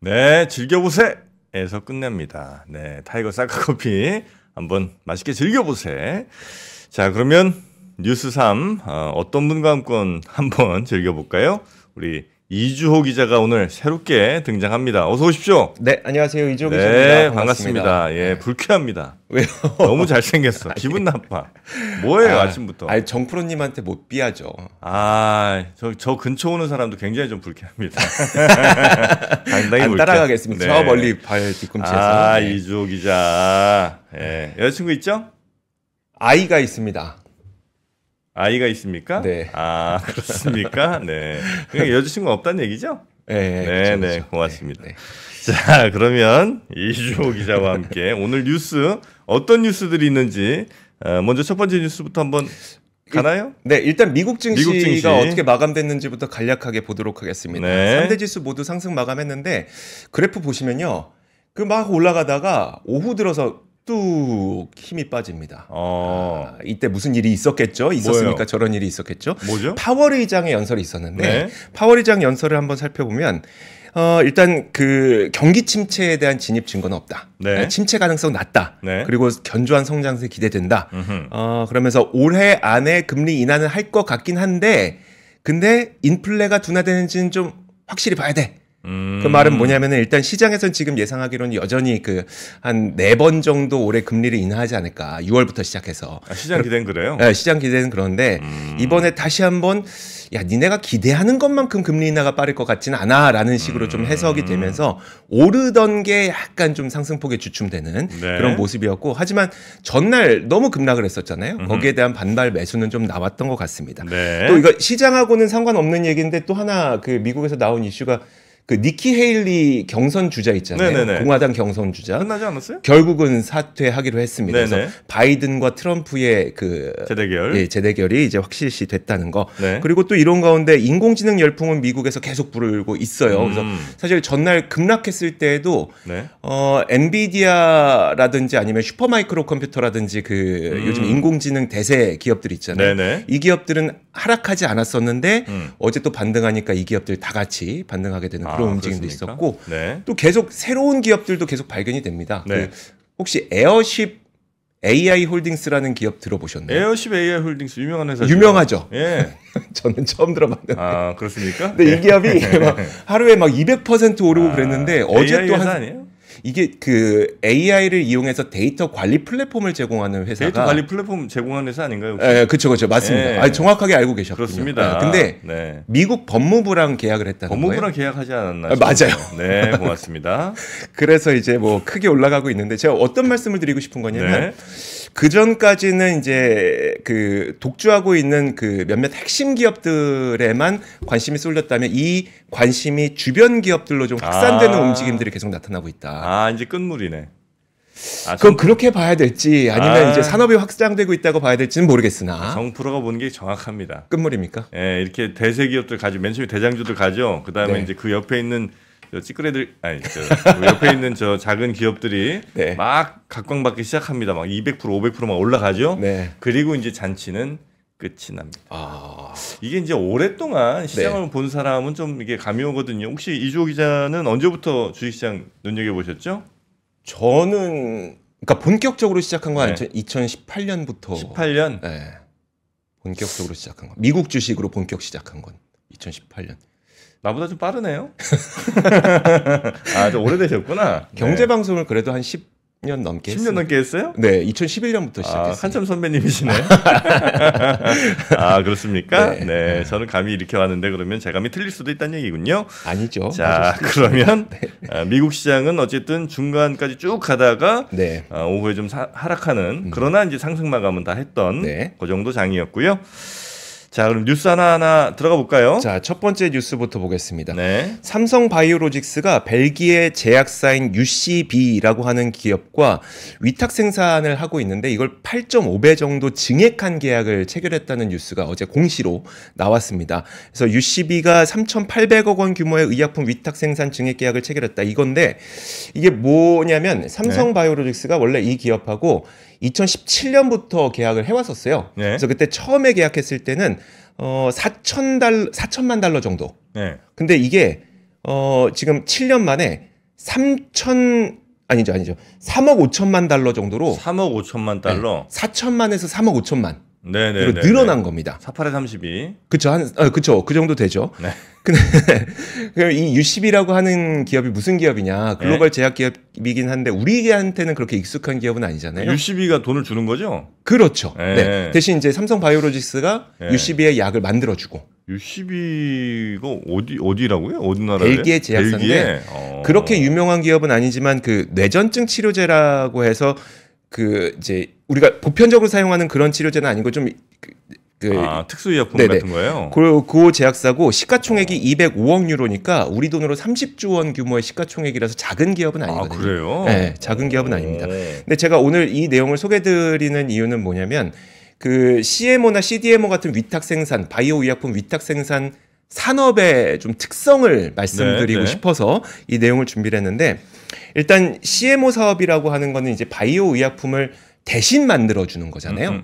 네, 즐겨보세에서 끝냅니다. 네, 타이거 사카커피 한번 맛있게 즐겨보세. 자, 그러면 뉴스 3 어떤 분과 한번 즐겨볼까요? 우리 이주호 기자가 오늘 새롭게 등장합니다. 어서 오십시오. 네, 안녕하세요. 이주호 기자입니다. 네, 반갑습니다. 예, 불쾌합니다. 왜요? 너무 잘생겼어. 기분 나빠. 뭐예요, 아침부터? 아니, 정프로님한테 못 비하죠. 저 근처 오는 사람도 굉장히 좀 불쾌합니다. 상당히 안 따라가겠습니다. 네. 저 멀리 발 뒤꿈치에서. 네. 이주호 기자. 예, 여자친구 있죠? 아이가 있습니다. 아이가 있습니까? 네. 그렇습니까? 네. 그러니까 여자친구가 없다는 얘기죠? 네, 그렇죠. 고맙습니다. 네. 자, 그러면 이주호 기자와 함께 오늘 뉴스 어떤 뉴스들이 있는지 먼저 첫 번째 뉴스부터 한번 가나요? 네, 일단 미국 증시가 미국 증시. 어떻게 마감됐는지부터 간략하게 보도록 하겠습니다. 네. 3대 지수 모두 상승 마감했는데 그래프 보시면요. 그 막 올라가다가 오후 들어서 뚝 힘이 빠집니다. 이때 무슨 일이 있었겠죠? 있었으니까 뭐예요? 저런 일이 있었겠죠? 뭐죠? 파월 의장의 연설이 있었는데 네. 파월 의장 연설을 한번 살펴보면 일단 그 경기 침체에 대한 진입 증거는 없다. 네. 침체 가능성 낮다. 네. 그리고 견조한 성장세 기대된다. 그러면서 올해 안에 금리 인하는 할 것 같긴 한데 근데 인플레가 둔화되는지는 좀 확실히 봐야 돼. 그 말은 뭐냐면은 일단 시장에서는 지금 예상하기로는 여전히 그 한 4번 정도 올해 금리를 인하하지 않을까. 6월부터 시작해서. 시장 기대는 그래요? 네, 시장 기대는 그런데 이번에 다시 한번 야, 니네가 기대하는 것만큼 금리 인하가 빠를 것 같지는 않아라는 식으로 좀 해석이 되면서 오르던 게 약간 좀 상승폭에 주춤되는 그런 모습이었고 하지만 전날 너무 급락을 했었잖아요. 거기에 대한 반발 매수는 좀 나왔던 것 같습니다. 네. 또 이거 시장하고는 상관없는 얘기인데 또 하나 그 미국에서 나온 이슈가 그 니키 헤일리 경선 주자 있잖아요. 네네네. 공화당 경선 주자. 끝나지 않았어요? 결국은 사퇴하기로 했습니다. 네네. 그래서 바이든과 트럼프의 그 재대결이 이제 확실시 됐다는 거. 네. 그리고 또 이런 가운데 인공지능 열풍은 미국에서 계속 불고 있어요. 그래서 사실 전날 급락했을 때에도 네. 엔비디아라든지 아니면 슈퍼마이크로 컴퓨터라든지 그 요즘 인공지능 대세 기업들 있잖아요. 네네. 이 기업들은 하락하지 않았었는데 어제 또 반등하니까 이 기업들 다 같이 반등하게 되는 그런 움직임도 그렇습니까? 있었고 네. 또 계속 새로운 기업들도 계속 발견이 됩니다. 네. 그 혹시 에어쉽 AI 홀딩스라는 기업 들어보셨나요? 에어쉽 AI 홀딩스 유명한 회사죠. 유명하죠. 예. 저는 처음 들어봤는데. 그렇습니까? 근데 이 기업이 막 하루에 막 200% 오르고 그랬는데 어제 AI 또 회사 한 아니에요? 이게 그 AI를 이용해서 데이터 관리 플랫폼을 제공하는 회사가 데이터 관리 플랫폼 제공하는 회사 아닌가요? 혹시? 예, 그렇죠, 맞습니다. 예. 정확하게 알고 계셨군요. 그렇습니다. 근데 네. 미국 법무부랑 계약을 했다는 법무부랑 거예요. 계약하지 않았나? 맞아요. 네, 고맙습니다. 그래서 이제 뭐 크게 올라가고 있는데 제가 어떤 말씀을 드리고 싶은 거냐면 네. 그 전까지는 이제 그 독주하고 있는 그 몇몇 핵심 기업들에만 관심이 쏠렸다면 이 관심이 주변 기업들로 좀 확산되는 움직임들이 계속 나타나고 있다. 이제 끝물이네. 그럼 그렇게 봐야 될지 아니면 이제 산업이 확장되고 있다고 봐야 될지는 모르겠으나 정프로가 보는 게 정확합니다. 끝물입니까? 예, 이렇게 대세 기업들 가지고 맨 처음에 대장주들 가죠. 그다음에 네. 이제 그 옆에 있는 저 찌끄레들 그 옆에 있는 저 작은 기업들이 네. 막 각광받기 시작합니다. 막 200% 500%막 올라가죠. 네. 그리고 이제 잔치는 끝이 납니다. 이게 이제 오랫동안 시장을 본 사람은 좀 이게 감이 오거든요. 혹시 이주호 기자는 언제부터 주식시장 눈여겨 보셨죠? 저는 그러니까 본격적으로 시작한 건 네. 2018년부터 18년. 네. 본격적으로 시작한 건 미국 주식으로 본격 시작한 건 2018년. 나보다 좀 빠르네요. 좀 오래되셨구나. 경제 방송을 그래도 한 10년 넘게 10년 넘게 했어요? 네, 2011년부터 시작했어요. 한참 선배님이시네. 그렇습니까? 네. 네. 저는 감이 이렇게 왔는데 그러면 제 감이 틀릴 수도 있다는 얘기군요. 아니죠. 자, 그러면 미국 시장은 어쨌든 중간까지 쭉 가다가 네. 오후에 좀 하락하는 그러나 이제 상승 마감은 다 했던 그 정도 장이었고요. 자, 그럼 뉴스 하나하나 들어가 볼까요? 자, 첫 번째 뉴스부터 보겠습니다. 네. 삼성바이오로직스가 벨기에 제약사인 UCB라고 하는 기업과 위탁 생산을 하고 있는데 이걸 8.5배 정도 증액한 계약을 체결했다는 뉴스가 어제 공시로 나왔습니다. 그래서 UCB가 3,800억 원 규모의 의약품 위탁 생산 증액 계약을 체결했다. 이건데 이게 뭐냐면 삼성바이오로직스가 원래 이 기업하고 2017년부터 계약을 해왔었어요. 네. 그래서 그때 처음에 계약했을 때는 4천만 달러 정도. 네. 근데 이게 지금 7년 만에 아니죠. 3억 5천만 달러 정도로 3억 5천만 달러. 4천만에서 3억 5천만 네네. 으로 늘어난 겁니다. 48에 32. 그쵸, 그쵸, 그 정도 되죠. 네. 근데 이 U10이라고 하는 기업이 무슨 기업이냐? 글로벌 제약 기업이긴 한데 우리한테는 그렇게 익숙한 기업은 아니잖아요. U12가 돈을 주는 거죠? 그렇죠. 네. 네. 대신 이제 삼성 바이오로직스가 네. U12의 약을 만들어주고. U12가 어디라고요? 어디 나라예요? 벨기에 제약사인데 벨기에? 그렇게 유명한 기업은 아니지만 그 뇌전증 치료제라고 해서 그 이제 우리가 보편적으로 사용하는 그런 치료제는 아니고 좀 특수의약품 네네. 같은 거예요? 그 제약사고 시가총액이 205억 유로니까 우리 돈으로 30조 원 규모의 시가총액이라서 작은 기업은 아니거든요. 그래요? 네, 작은 기업은 아닙니다. 근데 제가 오늘 이 내용을 소개드리는 이유는 뭐냐면 그 CMO나 CDMO 같은 위탁 생산, 바이오 의약품 위탁 생산 산업의 좀 특성을 말씀드리고 네. 싶어서 이 내용을 준비를 했는데 일단 CMO 사업이라고 하는 거는 이제 바이오 의약품을 대신 만들어 주는 거잖아요.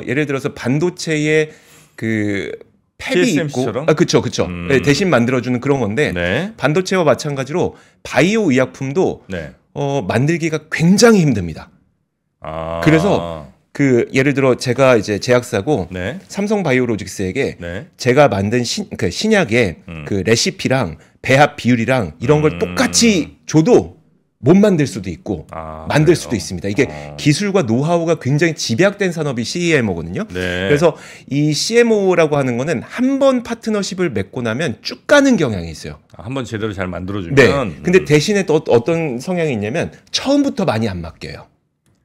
예를 들어서 반도체에 그 팹이 있고, TSMC처럼? 그렇죠. 네, 대신 만들어 주는 그런 건데 네. 반도체와 마찬가지로 바이오 의약품도 네. 만들기가 굉장히 힘듭니다. 그래서 그 예를 들어 제가 이제 제약사고 네. 삼성 바이오로직스에게 네. 제가 만든 그 신약의 그 레시피랑 배합 비율이랑 이런 걸 똑같이 줘도 못 만들 수도 있고 만들 그래요? 수도 있습니다. 이게 기술과 노하우가 굉장히 집약된 산업이 CMO거든요. 네. 그래서 이 CMO라고 하는 거는 한 번 파트너십을 맺고 나면 쭉 가는 경향이 있어요. 한번 제대로 잘 만들어주면. 네. 근데 대신에 또 어떤 성향이 있냐면 처음부터 많이 안 맡겨요.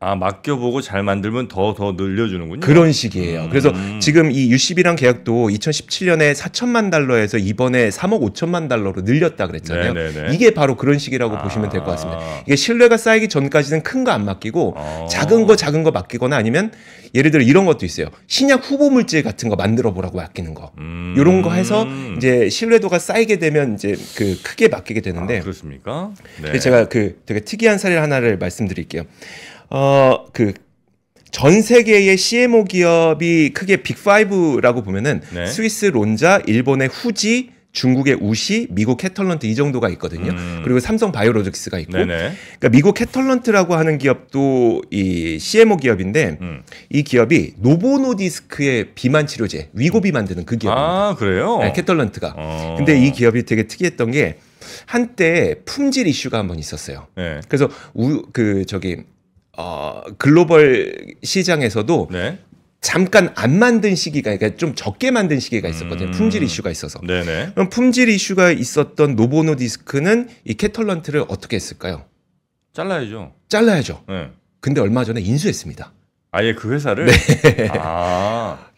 맡겨보고 잘 만들면 더 늘려주는군요. 그런 식이에요. 그래서 지금 이 U10이랑 계약도 2017년에 4천만 달러에서 이번에 3억 5천만 달러로 늘렸다 그랬잖아요. 네네네. 이게 바로 그런 식이라고 보시면 될 것 같습니다. 이게 신뢰가 쌓이기 전까지는 큰 거 안 맡기고 작은 거 맡기거나 아니면 예를 들어 이런 것도 있어요. 신약 후보 물질 같은 거 만들어 보라고 맡기는 거. 이런 거 해서 이제 신뢰도가 쌓이게 되면 이제 그 크게 맡기게 되는데. 그렇습니까? 네. 근데 제가 그 되게 특이한 사례 하나를 말씀드릴게요. 그 전 세계의 CMO 기업이 크게 빅5라고 보면은 네. 스위스 론자, 일본의 후지, 중국의 우시, 미국 캐털런트 이 정도가 있거든요. 그리고 삼성 바이오로직스가 있고. 네네. 그러니까 미국 캐털런트라고 하는 기업도 이 CMO 기업인데 이 기업이 노보노디스크의 비만 치료제, 위고비 만드는 그 기업입니다. 그래요? 네, 캐털런트가. 근데 이 기업이 되게 특이했던 게 한때 품질 이슈가 한번 있었어요. 네. 그래서 글로벌 시장에서도 네. 잠깐 안 만든 시기가, 그러니까 좀 적게 만든 시기가 있었거든요. 품질 이슈가 있어서. 네네. 그럼 품질 이슈가 있었던 노보노디스크는 이 캐털런트를 어떻게 했을까요? 잘라야죠. 잘라야죠. 네. 근데 얼마 전에 인수했습니다. 아예 그 회사를? 네.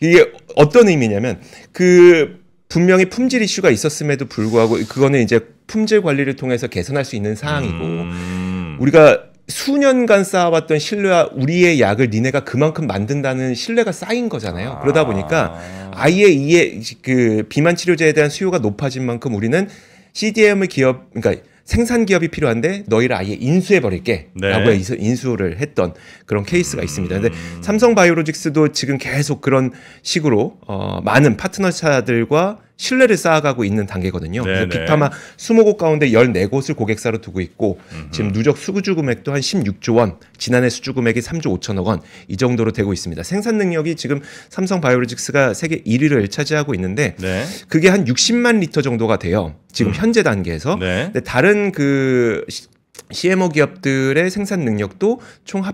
이게 어떤 의미냐면 그 분명히 품질 이슈가 있었음에도 불구하고 그거는 이제 품질 관리를 통해서 개선할 수 있는 사항이고 우리가 수년간 쌓아왔던 신뢰와 우리의 약을 니네가 그만큼 만든다는 신뢰가 쌓인 거잖아요. 그러다 보니까 아예 이에 그 비만 치료제에 대한 수요가 높아진 만큼 우리는 CDM의 기업, 그러니까 생산 기업이 필요한데 너희를 아예 인수해 버릴게 라고 인수를 했던 그런 케이스가 있습니다. 근데 삼성 바이오로직스도 지금 계속 그런 식으로 많은 파트너사들과 신뢰를 쌓아가고 있는 단계거든요. 그래서 빅파마 20곳 가운데 14곳을 고객사로 두고 있고 지금 누적 수주 금액도 한 16조 원, 지난해 수주 금액이 3조 5천억 원 이 정도로 되고 있습니다. 생산 능력이 지금 삼성 바이오로직스가 세계 1위를 차지하고 있는데 그게 한 60만 리터 정도가 돼요. 지금 현재 단계에서. 근데 다른 그 CMO 기업들의 생산 능력도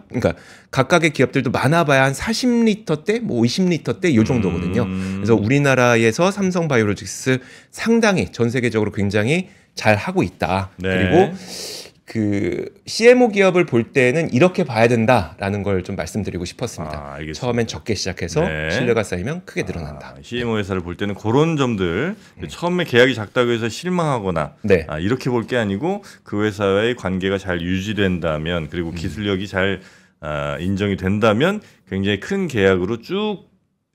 그러니까 각각의 기업들도 많아봐야 한 40리터대, 뭐 50리터대 요 정도거든요. 그래서 우리나라에서 삼성 바이오로직스 상당히 전 세계적으로 굉장히 잘 하고 있다. 그리고 그 CMO 기업을 볼 때는 이렇게 봐야 된다라는 걸 좀 말씀드리고 싶었습니다. 처음엔 적게 시작해서 신뢰가 쌓이면 크게 늘어난다. CMO 회사를 볼 때는 그런 점들 처음에 계약이 작다고 해서 실망하거나 이렇게 볼 게 아니고 그 회사와의 관계가 잘 유지된다면 그리고 기술력이 잘 인정이 된다면 굉장히 큰 계약으로 쭉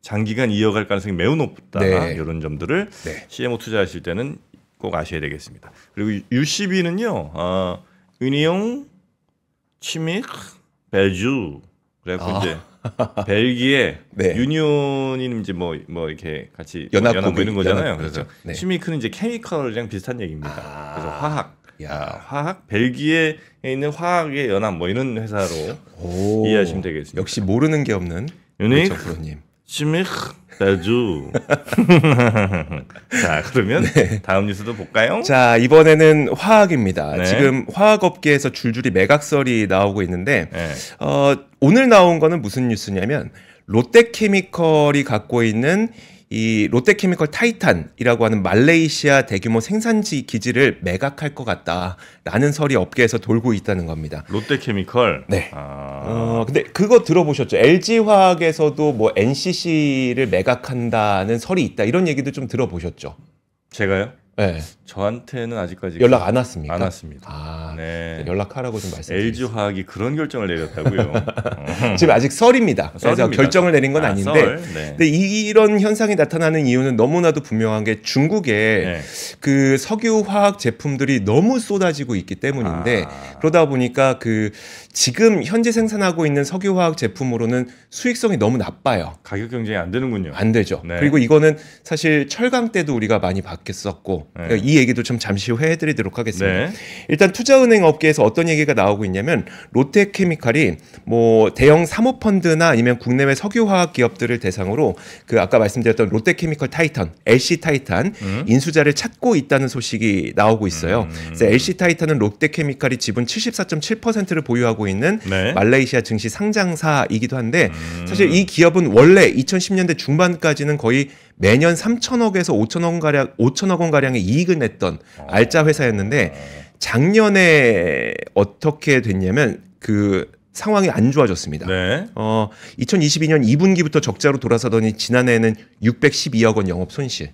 장기간 이어갈 가능성이 매우 높다. 이런 점들을 CMO 투자하실 때는 꼭 아셔야 되겠습니다. 그리고 U12는요. 유니옹 치믹 벨주 그래갖고 이제 벨기에 유니온이 이제 뭐 이렇게 같이 연합 이런 거잖아요. 그래서 치미크는 이제 케미컬이랑 비슷한 얘기입니다. 그래서 화학. 야. 화학 벨기에에 있는 화학의 연합 뭐 이런 회사로 오. 이해하시면 되겠습니다. 역시 모르는 게 없는 유닉 프로님. 치미흐 다주. 자, 그러면 다음 뉴스도 볼까요? 자, 이번에는 화학입니다. 네. 지금 화학업계에서 줄줄이 매각설이 나오고 있는데 네. 오늘 나온 거는 무슨 뉴스냐면 롯데케미컬이 갖고 있는 이 롯데케미컬 타이탄이라고 하는 말레이시아 대규모 생산지 기지를 매각할 것 같다라는 설이 업계에서 돌고 있다는 겁니다. 롯데케미컬. 네. 아, 근데 그거 들어보셨죠? LG화학에서도 뭐 NCC를 매각한다는 설이 있다 이런 얘기도 좀 들어보셨죠? 제가요? 네. 저한테는 아직까지 연락 안 왔습니까? 안 왔습니다. 아, 네. 연락하라고 좀 말씀드리겠습니다. LG 화학이 그런 결정을 내렸다고요. 지금 아직 설입니다. 그래서 썰입니다. 결정을 내린 건 아닌데, 썰. 네. 근데 이런 현상이 나타나는 이유는 너무나도 분명한 게 중국에 네. 그 석유 화학 제품들이 너무 쏟아지고 있기 때문인데 그러다 보니까 그 지금 현재 생산하고 있는 석유 화학 제품으로는 수익성이 너무 나빠요. 가격 경쟁이 안 되는군요. 안 되죠. 네. 그리고 이거는 사실 철강 때도 우리가 많이 봤겠었고 네. 그러니까 이 얘기도 좀 잠시 후에 해드리도록 하겠습니다. 네. 일단 투자은행 업계에서 어떤 얘기가 나오고 있냐면 롯데케미칼이 뭐 대형 사모펀드나 아니면 국내외 석유화학 기업들을 대상으로 그 아까 말씀드렸던 롯데케미컬 타이탄, LC 타이탄 인수자를 찾고 있다는 소식이 나오고 있어요. 그래서 LC 타이탄은 롯데케미칼이 지분 74.7%를 보유하고 있는 네. 말레이시아 증시 상장사이기도 한데 사실 이 기업은 원래 2010년대 중반까지는 거의 매년 3천억에서 5천억 원 가량의 이익을 냈던 알짜 회사였는데 작년에 어떻게 됐냐면 그 상황이 안 좋아졌습니다. 네. 2022년 2분기부터 적자로 돌아서더니 지난해에는 612억 원 영업 손실.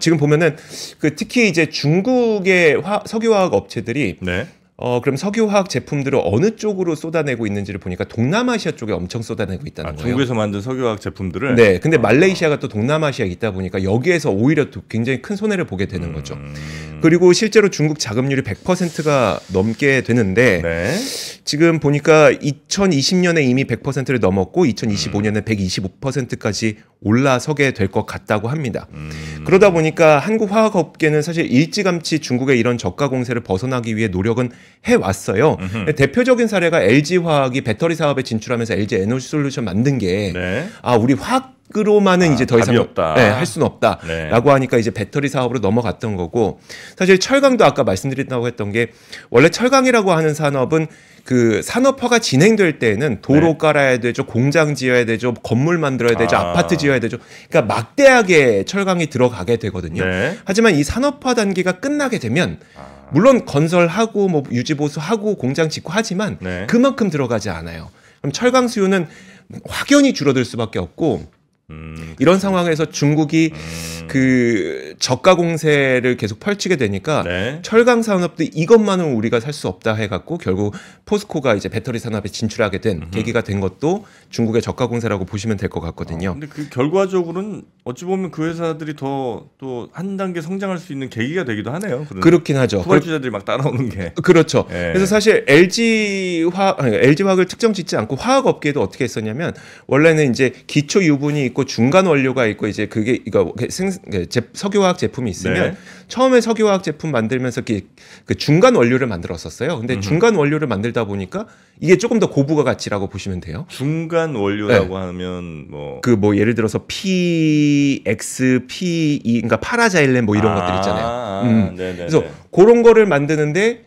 지금 보면은 그 특히 이제 중국의 석유화학 업체들이 네. 그럼 석유화학 제품들을 어느 쪽으로 쏟아내고 있는지를 보니까 동남아시아 쪽에 엄청 쏟아내고 있다는 거예요. 중국에서 만든 석유화학 제품들을 네, 근데 말레이시아가 또 동남아시아에 있다 보니까 여기에서 오히려 또 굉장히 큰 손해를 보게 되는 거죠. 그리고 실제로 중국 자금률이 100%가 넘게 되는데 네. 지금 보니까 2020년에 이미 100%를 넘었고 2025년에 125%까지 올라서게 될 것 같다고 합니다. 그러다 보니까 한국 화학업계는 사실 일찌감치 중국의 이런 저가 공세를 벗어나기 위해 노력은 해왔어요. 대표적인 사례가 LG화학이 배터리 사업에 진출하면서 LG 에너지솔루션 만든 게 네. 우리 화학으로만은 이제 더 이상 답이 없다. 네, 할 수는 없다라고 네. 하니까 이제 배터리 사업으로 넘어갔던 거고 사실 철강도 아까 말씀드린다고 했던 게 원래 철강이라고 하는 산업은 그 산업화가 진행될 때에는 도로 네. 깔아야 되죠, 공장 지어야 되죠, 건물 만들어야 되죠, 아파트 지어야 되죠. 그러니까 막대하게 철강이 들어가게 되거든요. 네. 하지만 이 산업화 단계가 끝나게 되면 물론 건설하고 뭐 유지보수하고 공장 짓고 하지만 네. 그만큼 들어가지 않아요. 그럼 철강 수요는 확연히 줄어들 수밖에 없고 이런 상황에서 중국이 그 저가 공세를 계속 펼치게 되니까 네. 철강 산업도 이것만은 우리가 살 수 없다 해갖고 결국 포스코가 이제 배터리 산업에 진출하게 된 계기가 된 것도 중국의 저가 공세라고 보시면 될 것 같거든요. 근데 그 결과적으로는 어찌 보면 그 회사들이 더 또 한 단계 성장할 수 있는 계기가 되기도 하네요. 그렇긴 하죠. 후발주자들이 막 따라오는 게. 그렇죠. 네. 그래서 사실 LG화학을 특정 짓지 않고 화학업계도 어떻게 했었냐면 원래는 이제 기초 유분이 있고 중간 원료가 있고 이제 그게 이거 석유화학 제품이 있으면 네. 처음에 석유화학 제품 만들면서 그 중간 원료를 만들었었어요. 근데 중간 원료를 만들다 보니까 이게 조금 더 고부가 가치라고 보시면 돼요. 중간 원료라고 하면 뭐 그 뭐 예를 들어서 PX, PE, 그러니까 파라자일렌 뭐 이런 것들 있잖아요. 네네. 그래서 그런 거를 만드는데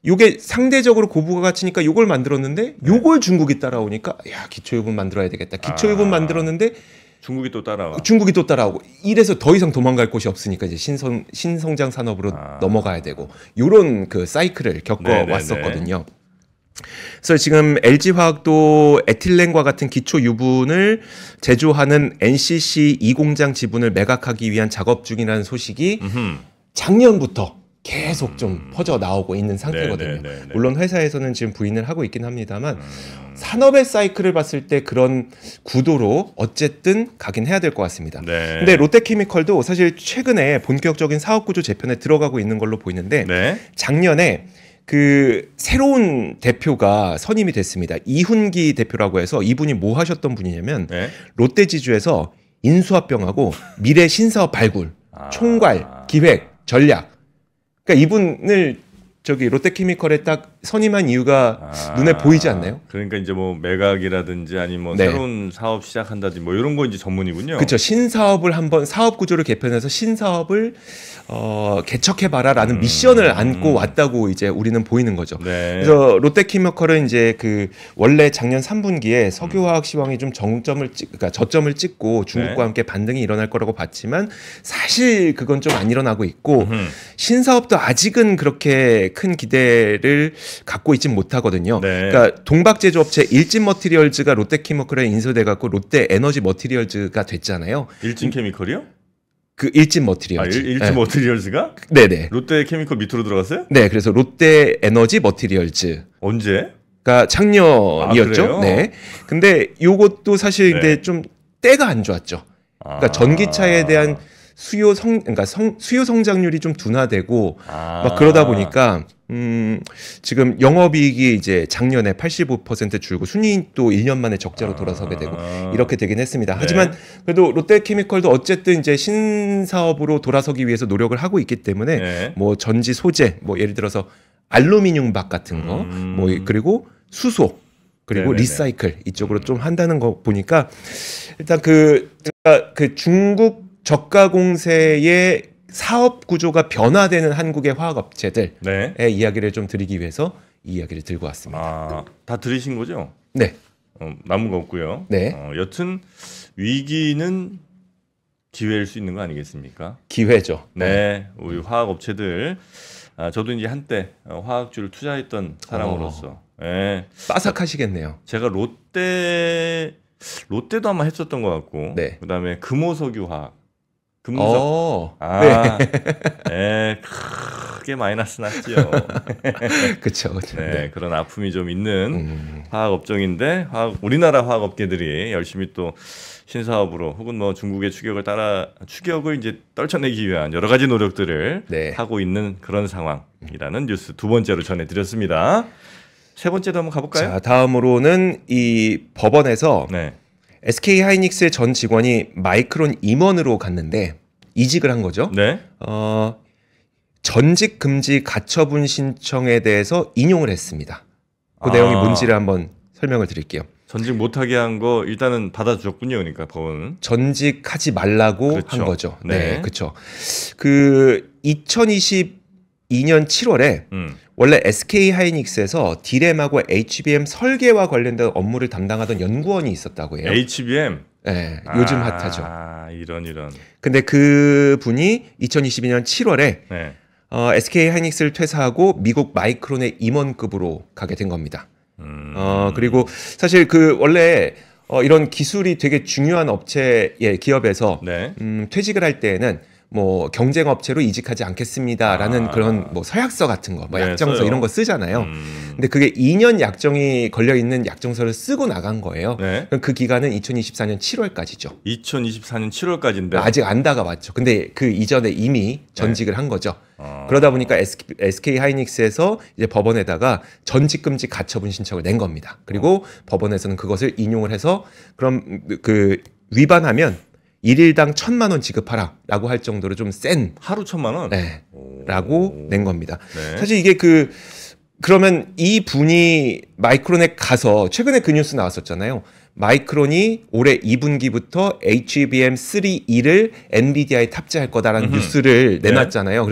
요게 상대적으로 고부가 가치니까 요걸 만들었는데 요걸 중국이 따라오니까 야 기초유분 만들어야 되겠다. 기초유분 만들었는데 중국이 또 따라와. 중국이 또 따라오고 이래서 더 이상 도망갈 곳이 없으니까 이제 신성장 산업으로 넘어가야 되고 요런 그 사이클을 겪어왔었거든요. 그래서 지금 LG화학도 에틸렌과 같은 기초 유분을 제조하는 NCC 2공장 지분을 매각하기 위한 작업 중이라는 소식이 작년부터 계속 좀 퍼져 나오고 있는 상태거든요. 네네네네. 물론 회사에서는 지금 부인을 하고 있긴 합니다만 산업의 사이클을 봤을 때 그런 구도로 어쨌든 가긴 해야 될 것 같습니다. 네. 근데 롯데케미컬도 사실 최근에 본격적인 사업 구조 재편에 들어가고 있는 걸로 보이는데 네. 작년에 그 새로운 대표가 선임이 됐습니다. 이훈기 대표라고 해서 이분이 뭐 하셨던 분이냐면 네. 롯데지주에서 인수합병하고 미래 신사업 발굴, 총괄, 기획, 전략 그러니까 이분을 저기 롯데케미컬에 딱 선임한 이유가 눈에 보이지 않나요? 그러니까 이제 뭐 매각이라든지 아니면 뭐 네. 새로운 사업 시작한다든지 뭐 이런 거 이제 전문이군요. 그렇죠. 신사업을 한번 사업 구조를 개편해서 신사업을 개척해봐라라는 미션을 안고 왔다고 이제 우리는 보이는 거죠. 네. 그래서 롯데케미컬은 이제 그 원래 작년 3분기에 석유화학 시황이 좀 그러니까 저점을 찍고 중국과 네. 함께 반등이 일어날 거라고 봤지만 사실 그건 좀 안 일어나고 있고 신사업도 아직은 그렇게 큰 기대를 갖고 있진 못하거든요. 네. 그러니까 동박제조업체 일진머티리얼즈가 롯데케미컬에 인수돼 갖고 롯데에너지 머티리얼즈가 됐잖아요. 일진케미컬이요? 그 일진머티리얼즈. 일진 머티리얼즈가 네네. 롯데케미컬 밑으로 들어갔어요? 네, 그래서 롯데에너지 머티리얼즈. 언제? 가 작년이었죠. 그래요? 네. 근데 요것도 사실 네. 근데 좀 때가 안 좋았죠. 그러니까 전기차에 대한 수요 성장률이 좀 둔화되고 막 그러다 보니까 지금 영업이익이 이제 작년에 85% 줄고 순이익도 1년 만에 적자로 돌아서게 되고 이렇게 되긴 했습니다. 네. 하지만 그래도 롯데케미컬도 어쨌든 이제 신사업으로 돌아서기 위해서 노력을 하고 있기 때문에 네. 뭐 전지 소재, 뭐 예를 들어서 알루미늄 박 같은 거, 뭐 그리고 수소 그리고 네네네. 리사이클 이쪽으로 좀 한다는 거 보니까 일단 그 중국 저가 공세의 사업 구조가 변화되는 한국의 화학 업체들의 네. 이야기를 좀 드리기 위해서 이 이야기를 들고 왔습니다. 다 들으신 거죠? 네, 남은 거 없고요. 네. 여튼 위기는 기회일 수 있는 거 아니겠습니까? 기회죠. 네, 우리 화학 업체들. 저도 이제 한때 화학주를 투자했던 사람으로서, 예, 빠삭하시겠네요. 제가 롯데도 아마 했었던 것 같고, 네. 그다음에 금호석유화학, 금호석, 네, 예, 크게 마이너스 났죠. 그렇죠. 네, 그런 아픔이 좀 있는 화학 업종인데 우리나라 화학 업계들이 열심히 또 신사업으로 혹은 뭐 중국의 추격을 이제 떨쳐내기 위한 여러 가지 노력들을 네. 하고 있는 그런 상황이라는 뉴스 두 번째로 전해드렸습니다. 세 번째도 한번 가볼까요? 자, 다음으로는 이 법원에서 네, SK 하이닉스의 전 직원이 마이크론 임원으로 갔는데 이직을 한 거죠. 네, 전직 금지 가처분 신청에 대해서 인용을 했습니다. 그 내용이 뭔지를 한번 설명을 드릴게요. 전직 못하게 한 거 일단은 받아주었군요. 그러니까 법원은. 전직하지 말라고 그렇죠. 한 거죠. 네. 네, 그렇죠. 그 2022년 7월에 원래 SK 하이닉스에서 디램하고 HBM 설계와 관련된 업무를 담당하던 연구원이 있었다고 해요. HBM. 네, 요즘 핫하죠. 이런. 근데 그 분이 2022년 7월에 네. SK 하이닉스를 퇴사하고 미국 마이크론의 임원급으로 가게 된 겁니다. 그리고 사실 그 원래 이런 기술이 되게 중요한 기업에서 네. 퇴직을 할 때에는 뭐 경쟁 업체로 이직하지 않겠습니다라는 그런 뭐 서약서 같은 거, 뭐 네, 약정서 써요. 이런 거 쓰잖아요. 근데 그게 2년 약정이 걸려 있는 약정서를 쓰고 나간 거예요. 네. 그럼 그 기간은 2024년 7월까지죠. 2024년 7월까지인데 아직 안 다가왔죠. 근데 그 이전에 이미 전직을 한 거죠. 그러다 보니까 SK 하이닉스에서 이제 법원에다가 전직 금지 가처분 신청을 낸 겁니다. 그리고 법원에서는 그것을 인용을 해서 그럼 그 위반하면 일일당 1,000만 원 지급하라라고 할 정도로 좀 센 하루 1,000만 원. 라고 낸 겁니다. 네. 사실 이게 그러면 이 분이 마이크론에 가서 최근에 그 뉴스 나왔었잖아요. 마이크론이 올해 2분기부터 HBM3E를 엔비디아에 탑재할 거다라는 뉴스를 내놨잖아요.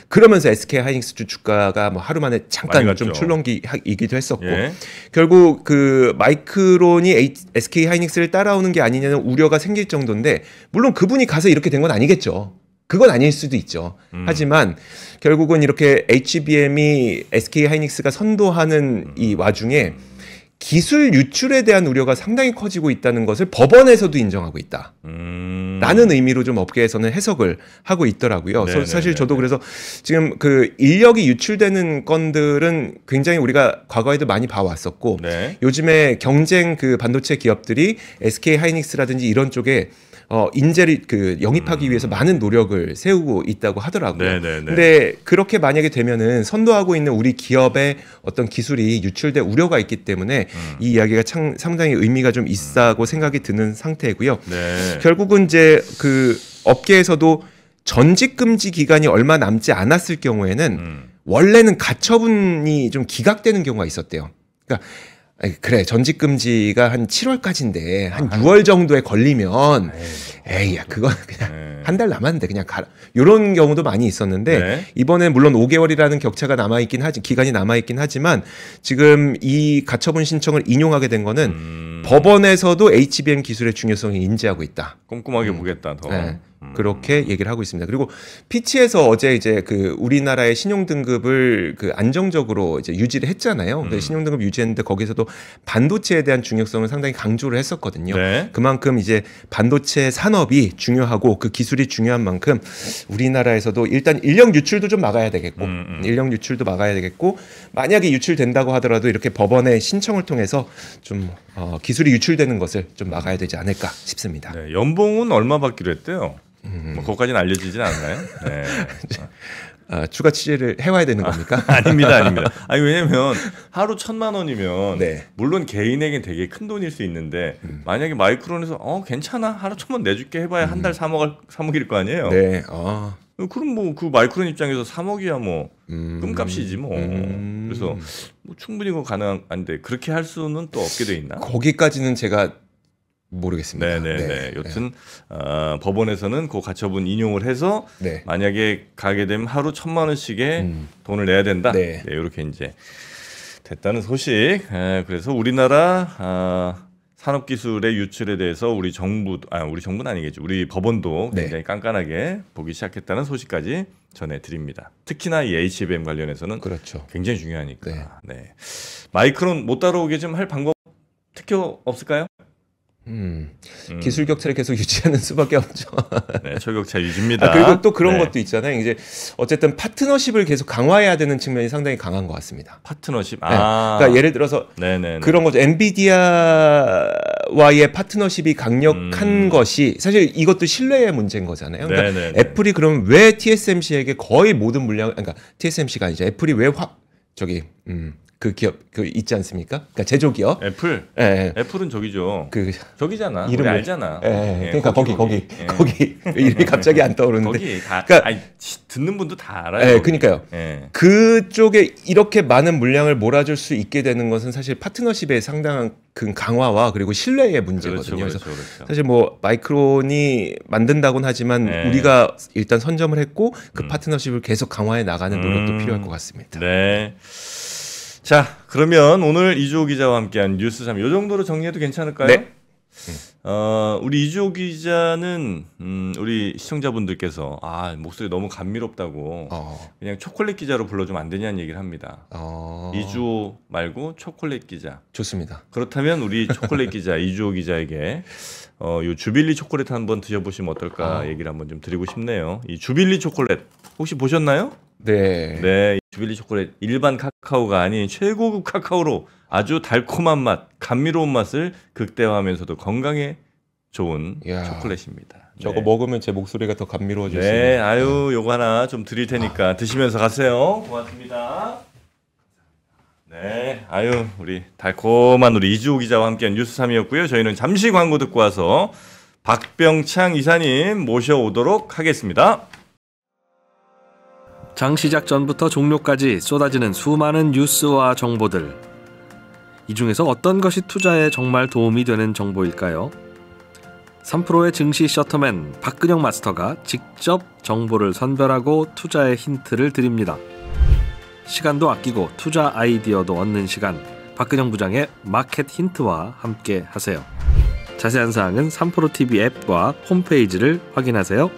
그러면서 SK 하이닉스 주가가 뭐 하루 만에 잠깐 많이 좀 갔죠. 출렁이기도 했었고 예. 결국 그 마이크론이 SK 하이닉스를 따라오는 게 아니냐는 우려가 생길 정도인데 물론 그분이 가서 이렇게 된 건 아니겠죠. 그건 아닐 수도 있죠. 하지만 결국은 이렇게 HBM이 SK 하이닉스가 선도하는 이 와중에 기술 유출에 대한 우려가 상당히 커지고 있다는 것을 법원에서도 인정하고 있다. 라는 의미로 좀 업계에서는 해석을 하고 있더라고요. 사실 저도 그래서 지금 그 인력이 유출되는 건들은 굉장히 우리가 과거에도 많이 봐왔었고 네. 요즘에 경쟁 그 반도체 기업들이 SK 하이닉스라든지 이런 쪽에 인재를 영입하기 위해서 많은 노력을 세우고 있다고 하더라고요. 네네네. 근데 그렇게 만약에 되면은 선도하고 있는 우리 기업의 어떤 기술이 유출될 우려가 있기 때문에 이 이야기가 상당히 의미가 좀 있다고 생각이 드는 상태고요. 네. 결국은 이제 그 업계에서도 전직 금지 기간이 얼마 남지 않았을 경우에는 원래는 가처분이 좀 기각되는 경우가 있었대요. 그러니까 그래 전직 금지가 한 7월까지인데 한 6월 정도에 걸리면 에이야 그건 그냥 한 달 남았는데 그냥 가라. 이런 경우도 많이 있었는데 네. 이번에 물론 5개월이라는 격차가 남아있긴 하지 기간이 남아있긴 하지만 지금 이 가처분 신청을 인용하게 된 거는 법원에서도 HBM 기술의 중요성을 인지하고 있다. 꼼꼼하게 보겠다 더. 네. 그렇게 얘기를 하고 있습니다. 그리고 피치에서 어제 이제 그 우리나라의 신용 등급을 그 안정적으로 이제 유지를 했잖아요. 신용 등급 유지했는데 거기서도 반도체에 대한 중요성을 상당히 강조를 했었거든요. 네. 그만큼 이제 반도체 산업이 중요하고 그 기술이 중요한 만큼 우리나라에서도 일단 인력 유출도 좀 막아야 되겠고, 인력 유출도 막아야 되겠고, 만약에 유출된다고 하더라도 이렇게 법원의 신청을 통해서 좀 기술이 유출되는 것을 좀 막아야 되지 않을까 싶습니다. 네, 연봉은 얼마 받기로 했대요? 뭐 그것까지는 알려지진 않나요? 네. 추가 취재를 해와야 되는 겁니까? 아닙니다, 아닙니다. 아니 왜냐면 하루 1,000만 원이면 네. 물론 개인에겐 되게 큰 돈일 수 있는데 만약에 마이크론에서 괜찮아 하루 1,000만 내줄게 해봐야 한 달 3억일 거 아니에요. 네. 그럼 뭐 그 마이크론 입장에서 3억이야 뭐 끔값이지 뭐. 그래서 뭐 충분히 그거 가능한데 그렇게 할 수는 또 없게 돼 있나? 거기까지는 제가 모르겠습니다. 네네네. 여튼 법원에서는 그 가처분 인용을 해서 네. 만약에 가게 되면 하루 1,000만 원씩의 돈을 내야 된다. 네. 네, 이렇게 이제 됐다는 소식. 그래서 우리나라 산업기술의 유출에 대해서 우리 정부는 아니겠죠. 우리 법원도 네. 굉장히 깐깐하게 보기 시작했다는 소식까지 전해드립니다. 특히나 이 HBM 관련해서는 그렇죠. 굉장히 중요하니까. 네. 네. 마이크론 못 따라오게 좀 할 방법 특히 없을까요? 기술 격차를 계속 유지하는 수밖에 없죠. 네, 초격차 유지입니다. 그리고 또 그런 네. 것도 있잖아요. 이제 어쨌든 파트너십을 계속 강화해야 되는 측면이 상당히 강한 것 같습니다. 파트너십. 네. 그러니까 예를 들어서 네네. 그런 거죠. 엔비디아와의 파트너십이 강력한 것이 사실 이것도 신뢰의 문제인 거잖아요. 그러니까 네네네. 애플이 그럼 왜 TSMC에게 거의 모든 물량, 그러니까 TSMC가 아니죠. 애플이 왜 그 기업 그 있지 않습니까? 그러니까 제조 기업. 애플. 예. 애플은 저기죠. 그 저기잖아. 이름을- 우리 알잖아. 예. 그러니까 거기 예. 거기 이름이 갑자기 안 떠오르는데. 거기 다. 그러니까- 아니, 듣는 분도 다 알아요. 예, 거기. 그러니까요. 예. 그쪽에 이렇게 많은 물량을 몰아줄 수 있게 되는 것은 사실 파트너십의 상당한 그 강화와 그리고 신뢰의 문제거든요. 그렇죠, 그래서 그렇죠. 사실 뭐 마이크론이 만든다고는 하지만 네. 우리가 일단 선점을 했고 그 파트너십을 계속 강화해 나가는 노력도 필요할 것 같습니다. 네. 자, 그러면 오늘 이주호 기자와 함께한 뉴스 3 이 정도로 정리해도 괜찮을까요? 네. 우리 이주호 기자는 우리 시청자분들께서 목소리 너무 감미롭다고 그냥 초콜릿 기자로 불러주면 안 되냐는 얘기를 합니다. 이주호 말고 초콜릿 기자. 좋습니다. 그렇다면 우리 초콜릿 기자 이주호 기자에게 요 주빌리 초콜릿 한번 드셔보시면 어떨까 얘기를 한번 좀 드리고 싶네요. 이 주빌리 초콜릿 혹시 보셨나요? 네. 네, 이 주빌리 초콜릿 일반 카카오가 아닌 최고급 카카오로 아주 달콤한 맛, 감미로운 맛을 극대화하면서도 건강에 좋은 이야, 초콜릿입니다. 저거 네. 먹으면 제 목소리가 더 감미로워질 수 네, 있는. 아유, 요거 하나 좀 드릴 테니까 드시면서 가세요. 고맙습니다. 네, 아유, 우리 달콤한 우리 이주호 기자와 함께한 뉴스 3이었고요. 저희는 잠시 광고 듣고 와서 박병창 이사님 모셔오도록 하겠습니다. 장 시작 전부터 종료까지 쏟아지는 수많은 뉴스와 정보들. 이 중에서 어떤 것이 투자에 정말 도움이 되는 정보일까요? 3프로의 증시 셔터맨 박근영 마스터가 직접 정보를 선별하고 투자의 힌트를 드립니다. 시간도 아끼고 투자 아이디어도 얻는 시간, 박근영 부장의 마켓 힌트와 함께 하세요. 자세한 사항은 3프로 TV 앱과 홈페이지를 확인하세요.